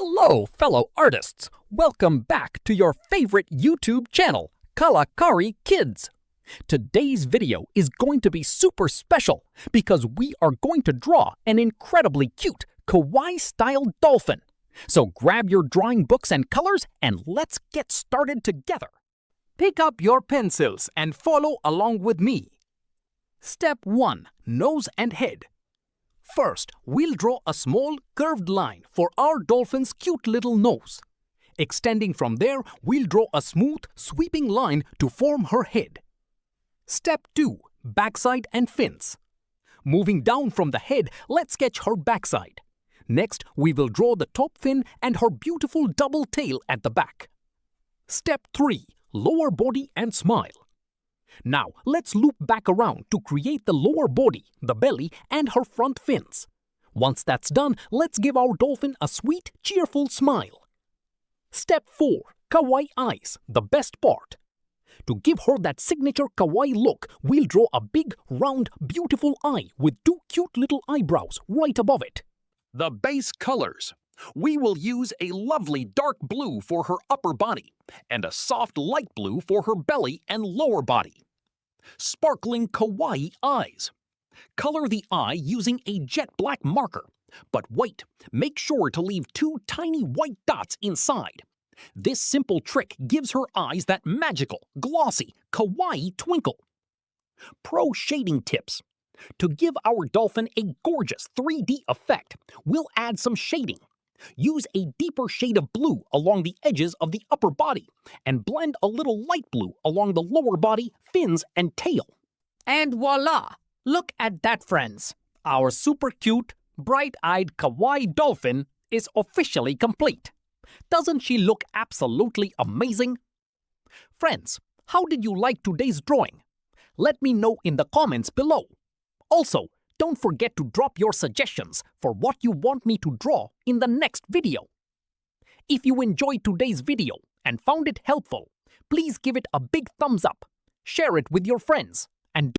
Hello, fellow artists! Welcome back to your favorite YouTube channel, Kawaii Kids. Today's video is going to be super special because we are going to draw an incredibly cute kawaii-style dolphin. So grab your drawing books and colors and let's get started together. Pick up your pencils and follow along with me. Step 1. Nose and head. First, we'll draw a small curved line for our dolphin's cute little nose. Extending from there, we'll draw a smooth, sweeping line to form her head. Step 2. Backside and fins. Moving down from the head, let's sketch her backside. Next, we will draw the top fin and her beautiful double tail at the back. Step 3. Lower body and smile. Now, let's loop back around to create the lower body, the belly, and her front fins. Once that's done, let's give our dolphin a sweet, cheerful smile. Step 4. Kawaii eyes, the best part. To give her that signature kawaii look, we'll draw a big, round, beautiful eye with two cute little eyebrows right above it. The base colors. We will use a lovely dark blue for her upper body and a soft light blue for her belly and lower body. Sparkling kawaii eyes. Color the eye using a jet black marker. But wait, make sure to leave two tiny white dots inside. This simple trick gives her eyes that magical, glossy, kawaii twinkle. Pro shading tips. To give our dolphin a gorgeous 3D effect, we'll add some shading. Use a deeper shade of blue along the edges of the upper body and blend a little light blue along the lower body, fins, and tail. And voila! Look at that, friends! Our super cute, bright-eyed kawaii dolphin is officially complete. Doesn't she look absolutely amazing? Friends, how did you like today's drawing? Let me know in the comments below. Also, don't forget to drop your suggestions for what you want me to draw in the next video. If you enjoyed today's video and found it helpful, please give it a big thumbs up, share it with your friends,